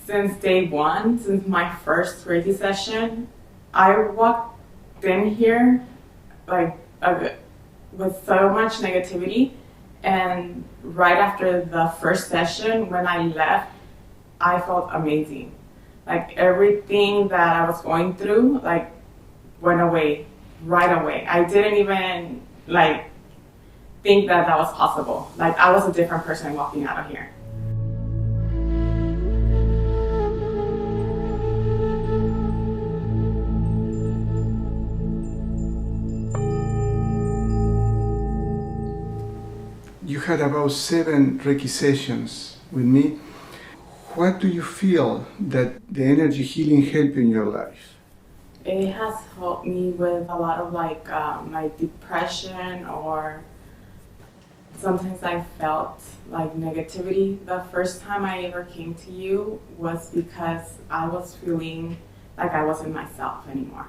Since day one, since my first Reiki session, I walked in here like with so much negativity, and right after the first session, when I left, I felt amazing. Like everything that I was going through, like went away right away. I didn't even like think that that was possible. Like I was a different person walking out of here. You had about 7 Reiki sessions with me. What do you feel that the energy healing helped in your life? It has helped me with a lot of my depression, or sometimes I felt like negativity. The first time I ever came to you was because I was feeling like I wasn't myself anymore.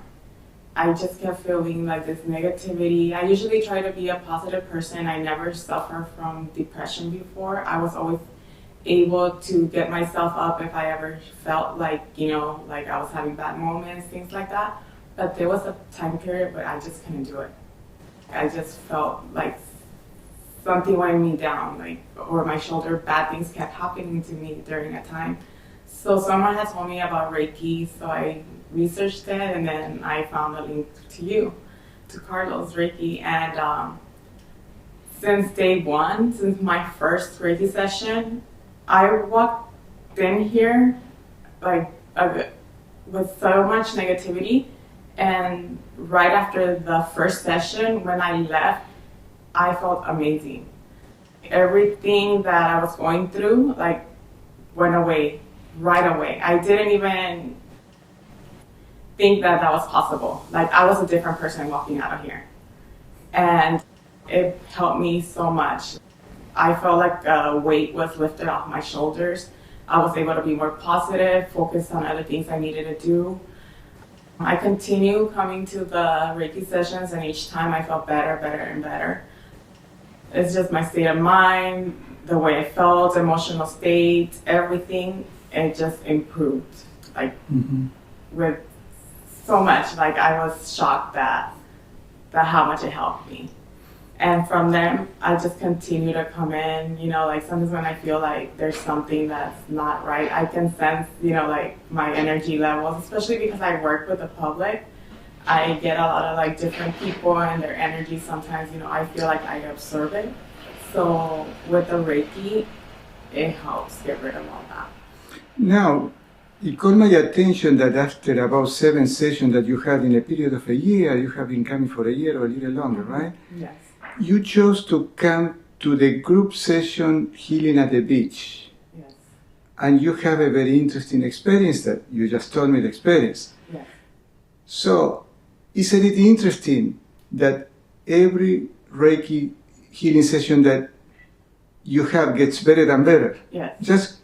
I just kept feeling like this negativity. I usually try to be a positive person. I never suffered from depression before. I was always able to get myself up if I ever felt like I was having bad moments, things like that. But there was a time period where I just couldn't do it. I just felt like something weighing me down, like over my shoulder. Bad things kept happening to me during that time. So someone had told me about Reiki, so I researched it, and then I found a link to you, to Carlos Reiki. And since day one, since my first Reiki session, I walked in here like with so much negativity, and right after the first session, when I left, I felt amazing. Everything that I was going through like went away right away. I didn't even think that that was possible. Like I was a different person walking out of here, and it helped me so much. I felt like a weight was lifted off my shoulders. I was able to be more positive, focus on other things I needed to do. I continue coming to the Reiki sessions, and each time I felt better, better, and better. It's just my state of mind, the way I felt, emotional state, everything, it just improved. Like with so much, like I was shocked that how much it helped me. And from there, I just continue to come in, like sometimes when I feel like there's something that's not right, I can sense, like my energy levels, especially because I work with the public. I get a lot of like different people and their energy. Sometimes, I feel like I absorb it. So with the Reiki, it helps get rid of all that. Now, it caught my attention that after about 7 sessions that you had in a period of a year, you have been coming for a year or a little longer, right? Yes. You chose to come to the group session Healing at the Beach. Yes. And you have a very interesting experience that you just told me the experience. Yes. So, isn't it interesting that every Reiki healing session that you have gets better and better? Yes. Just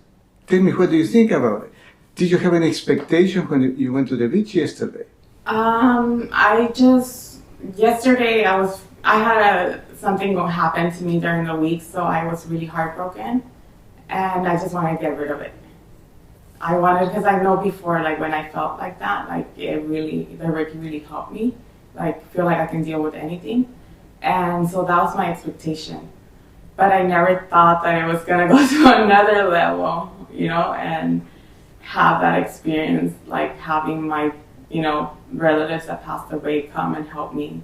tell me, what do you think about it? Did you have an expectation when you went to the beach yesterday? Yesterday I had something happen to me during the week, so I was really heartbroken, and I just wanted to get rid of it. Because I know before, like when I felt like that, like the Reiki really helped me, like feel like I can deal with anything. And so that was my expectation. But I never thought that it was gonna go to another level, and have that experience, like having my, relatives that passed away come and help me.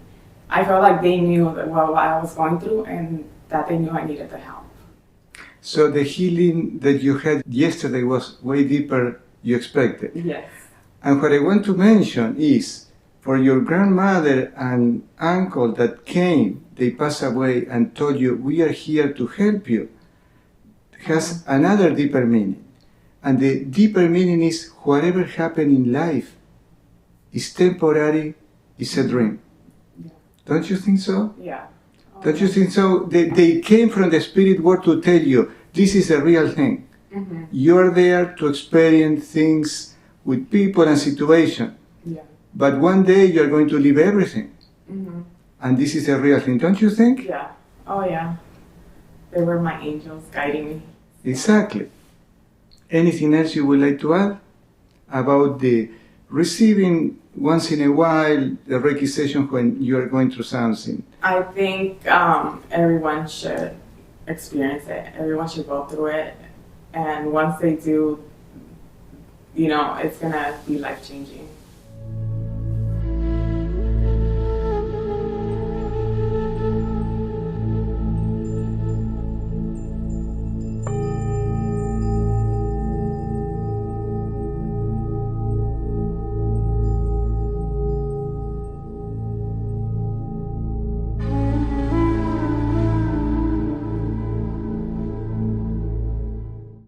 I felt like they knew what I was going through, and that they knew I needed the help. So the healing that you had yesterday was way deeper you expected. Yes. And what I want to mention is, for your grandmother and uncle that came, they passed away and told you, we are here to help you, has another deeper meaning. And the deeper meaning is, whatever happened in life is temporary, is a dream. Yeah. Don't you think so? Yeah. Don't you think so? They came from the spirit world to tell you, this is a real thing. Mm-hmm. You're there to experience things with people and situations. Yeah. But one day you're going to leave everything. Mm-hmm. And this is a real thing, don't you think? Yeah. Oh, yeah. They were my angels guiding me. Exactly. Anything else you would like to add about the receiving once in a while the Reiki session when you are going through something? I think everyone should experience it. Everyone should go through it. And once they do, it's going to be life-changing.